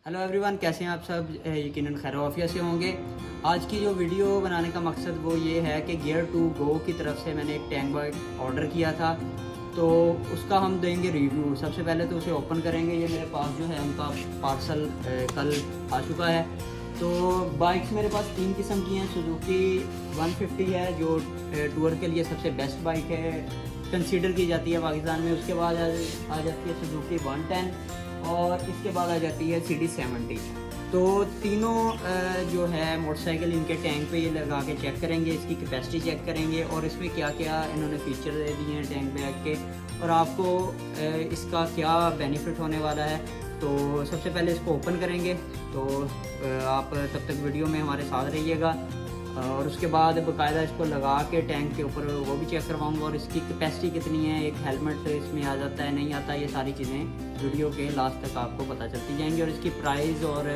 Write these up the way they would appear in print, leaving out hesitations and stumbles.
Hello everyone, कैसे हैं आप सब? यकीनन खैर वाफिया से होंगे। आज की जो वीडियो बनाने का मकसद वो ये है कि गियर टू गो की तरफ से मैंने एक टैंक बाइक ऑर्डर किया था, तो उसका हम देंगे रिव्यू। सबसे पहले तो उसे ओपन करेंगे। ये मेरे पास जो है उनका पार्सल कल आ चुका है। तो बाइक्स मेरे पास 3 किस्म की हैं। सुजुकी 150 है जो टूर के लिए सबसे बेस्ट बाइक है, कंसीडर की जाती है पाकिस्तान में। उसके बाद आ जाती है सुजुकी 110 और इसके बाद आ जाती है CD70। तो तीनों जो है मोटरसाइकिल इनके टैंक पे ये लगा के चेक करेंगे, इसकी कैपेसिटी चेक करेंगे और इसमें क्या क्या इन्होंने फीचर दे दिए हैं टैंक बैग के, और आपको इसका क्या बेनिफिट होने वाला है। तो सबसे पहले इसको ओपन करेंगे। तो आप तब तक वीडियो में हमारे साथ रहिएगा और उसके बाद बाकायदा इसको लगा के टैंक के ऊपर वो भी चेक करवाऊंगा और इसकी कैपेसिटी कितनी है, एक हेलमेट इसमें आ जाता है नहीं आता, ये सारी चीज़ें वीडियो के लास्ट तक आपको पता चलती जाएंगी। और इसकी प्राइस और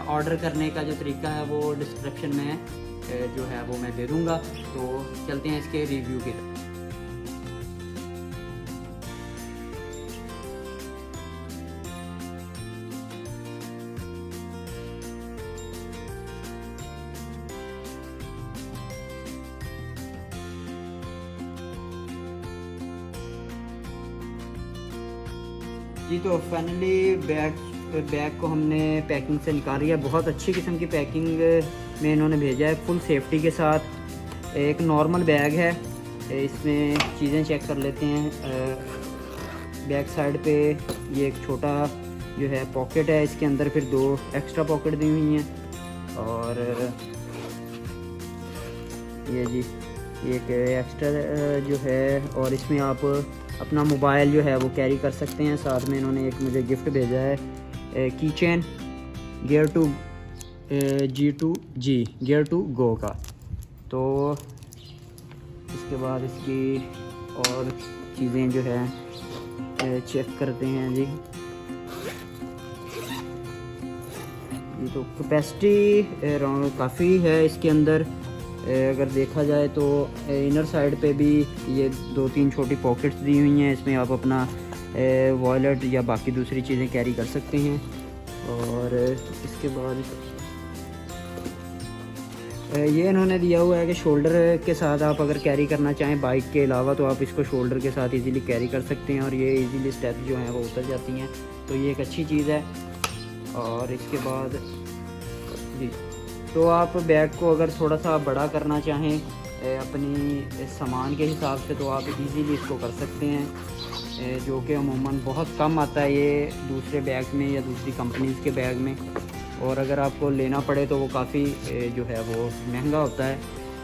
ऑर्डर करने का जो तरीका है वो डिस्क्रिप्शन में जो है वो मैं दे दूँगा। तो चलते हैं इसके रिव्यू की तरफ। जी, तो फाइनली बैग को हमने पैकिंग से निकाल लिया। बहुत अच्छी किस्म की पैकिंग में इन्होंने भेजा है, फुल सेफ्टी के साथ। एक नॉर्मल बैग है, इसमें चीज़ें चेक कर लेते हैं। बैक साइड पे ये एक छोटा जो है पॉकेट है, इसके अंदर फिर 2 एक्स्ट्रा पॉकेट दी हुई हैं। और ये जी एक एक्स्ट्रा जो है, और इसमें आप अपना मोबाइल जो है वो कैरी कर सकते हैं। साथ में इन्होंने एक मुझे गिफ्ट भेजा है की chain gear to G2G gear to go का। तो इसके बाद इसकी और चीज़ें जो है चेक करते हैं जी। तो कैपेसिटी काफ़ी है इसके अंदर। अगर देखा जाए तो इनर साइड पे भी ये 2-3 छोटी पॉकेट्स दी हुई हैं, इसमें आप अपना वॉलेट या बाकी दूसरी चीज़ें कैरी कर सकते हैं। और इसके बाद ये इन्होंने दिया हुआ है कि शोल्डर के साथ आप अगर कैरी करना चाहें बाइक के अलावा, तो आप इसको शोल्डर के साथ इजीली कैरी कर सकते हैं और ये इजीली स्टेप जो हैं वो उतर जाती हैं। तो ये एक अच्छी चीज़ है। और इसके बाद जी, तो आप बैग को अगर थोड़ा सा बड़ा करना चाहें अपनी सामान के हिसाब से, तो आप इजीली इसको कर सकते हैं, जो कि अमूमन बहुत कम आता है ये दूसरे बैग में या दूसरी कंपनीज़ के बैग में। और अगर आपको लेना पड़े तो वो काफ़ी जो है वो महंगा होता है।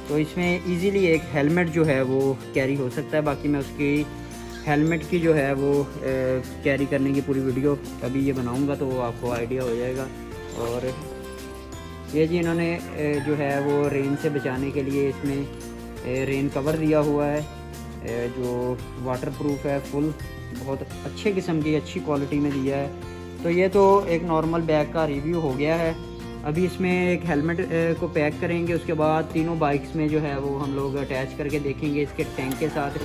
तो इसमें इजीली एक हेलमेट जो है वो कैरी हो सकता है। बाकी मैं उसकी हेलमेट की जो है वो कैरी करने की पूरी वीडियो अभी ये बनाऊँगा, तो आपको आइडिया हो जाएगा। और ये जी इन्होंने जो है वो रेन से बचाने के लिए इसमें रेन कवर दिया हुआ है, जो वाटरप्रूफ है फुल, बहुत अच्छे किस्म की अच्छी क्वालिटी में दिया है। तो ये तो एक नॉर्मल बैग का रिव्यू हो गया है। अभी इसमें एक हेलमेट को पैक करेंगे, उसके बाद तीनों बाइक्स में जो है वो हम लोग अटैच करके देखेंगे इसके टैंक के साथ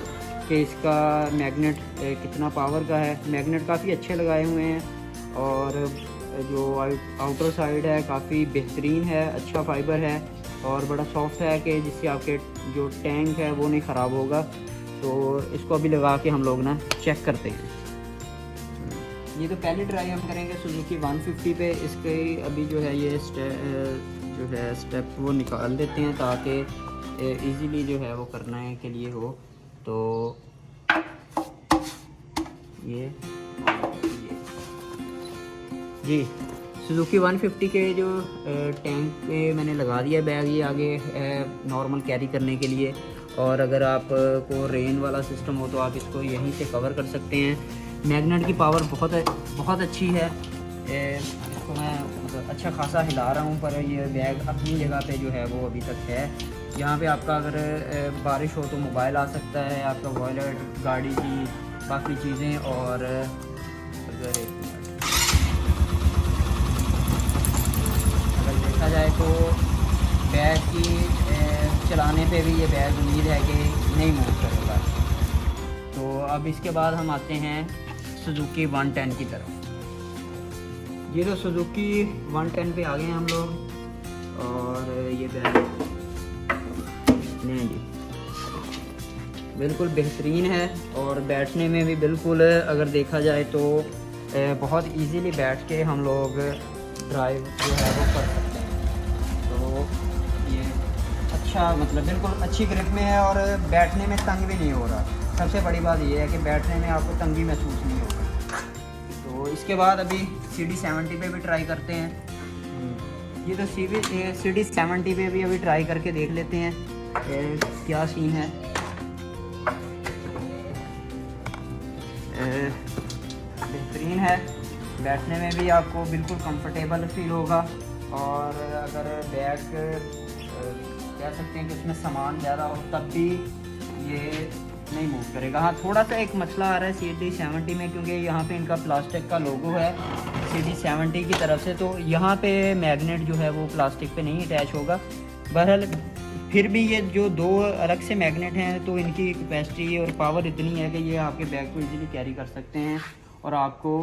कि इसका मैग्नेट कितना पावर का है। मैग्नेट काफ़ी अच्छे लगाए हुए हैं और जो आउटर साइड है काफ़ी बेहतरीन है, अच्छा फाइबर है और बड़ा सॉफ्ट है कि जिससे आपके जो टैंक है वो नहीं ख़राब होगा। तो इसको अभी लगा के हम लोग ना चेक करते हैं। ये तो पहले ट्राई हम करेंगे सुजुकी 150 पे। इसके अभी जो है ये स्टेप वो निकाल देते हैं ताकि इजीली जो है वो करने के लिए हो। तो ये जी सुजुकी 150 के जो टैंक पे मैंने लगा दिया बैग, ये आगे नॉर्मल कैरी करने के लिए। और अगर आप को रेन वाला सिस्टम हो तो आप इसको यहीं से कवर कर सकते हैं। मैग्नेट की पावर बहुत अच्छी है। इसको मैं मतलब अच्छा खासा हिला रहा हूँ, पर ये बैग अपनी जगह पे जो है वो अभी तक है। यहाँ पे आपका अगर बारिश हो तो मोबाइल आ सकता है, आपका वॉलेट, गाड़ी की बाकी चीज़ें। और अगर देखा जाए तो बैग की चलाने पे भी ये बैग उम्मीद है कि नहीं मूव करेगा। तो अब इसके बाद हम आते हैं सुजुकी 110 की तरफ। ये तो सुजुकी 110 पे आ गए हैं हम लोग। और ये बैग नहीं जी, बिल्कुल बेहतरीन है और बैठने में भी बिल्कुल, अगर देखा जाए तो बहुत इजीली बैठ के हम लोग ड्राइव जो है वो कर सकते हैं। तो ये अच्छा, मतलब बिल्कुल अच्छी ग्रिप में है और बैठने में तंग भी नहीं हो रहा। सबसे बड़ी बात ये है कि बैठने में आपको तंगी महसूस नहीं होगा। तो इसके बाद अभी CD70 पे भी ट्राई करते हैं। ये तो CD70 पे भी अभी ट्राई करके देख लेते हैं क्या सीन है। बेहतरीन है, बैठने में भी आपको बिल्कुल कंफर्टेबल फील होगा। और अगर बैग कह सकते हैं कि उसमें सामान ज़्यादा हो तब भी ये नहीं मूव करेगा। हाँ, थोड़ा सा एक मसला आ रहा है CD70 में, क्योंकि यहाँ पे इनका प्लास्टिक का लोगो है CD70 की तरफ से, तो यहाँ पे मैग्नेट जो है वो प्लास्टिक पे नहीं अटैच होगा। बहरहाल फिर भी ये जो दो अलग से मैग्नेट हैं तो इनकी कैपेसिटी और पावर इतनी है कि ये आपके बैग को इजीली कैरी कर सकते हैं और आपको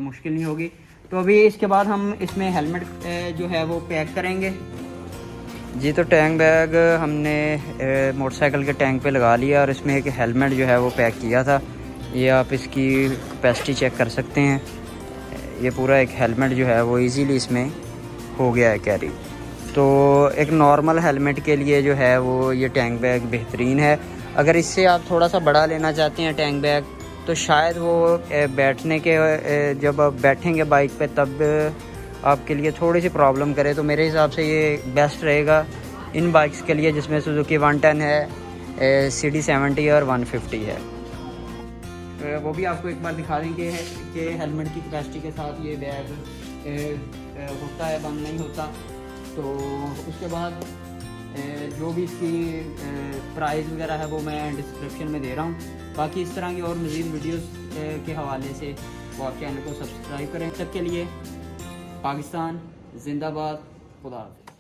मुश्किल नहीं होगी। तो अभी इसके बाद हम इसमें हेलमेट जो है वो पैक करेंगे जी। तो टैंक बैग हमने मोटरसाइकिल के टैंक पे लगा लिया और इसमें एक हेलमेट जो है वो पैक किया था। ये आप इसकी कैपेसिटी चेक कर सकते हैं। ये पूरा एक हेलमेट जो है वो इजीली इसमें हो गया है कैरी। तो एक नॉर्मल हेलमेट के लिए जो है वो ये टैंक बैग बेहतरीन है। अगर इससे आप थोड़ा सा बड़ा लेना चाहते हैं टैंक बैग, तो शायद वो बैठने के जब आप बैठेंगे बाइक पे तब आपके लिए थोड़ी सी प्रॉब्लम करे। तो मेरे हिसाब से ये बेस्ट रहेगा इन बाइक्स के लिए जिसमें सुजुकी 110 है, CD70 और 150 है। वो भी आपको एक बार दिखा देंगे कि हेलमेट की कैपेसिटी के साथ ये बैग होता है, बंद नहीं होता। तो उसके बाद जो भी इसकी प्राइस वगैरह है वो मैं डिस्क्रिप्शन में दे रहा हूँ। बाकी इस तरह की और मज़ीद वीडियोस के हवाले से वो आप चैनल को सब्सक्राइब करें। तब के लिए पाकिस्तान जिंदाबाद, खुदा हाफ़िज़।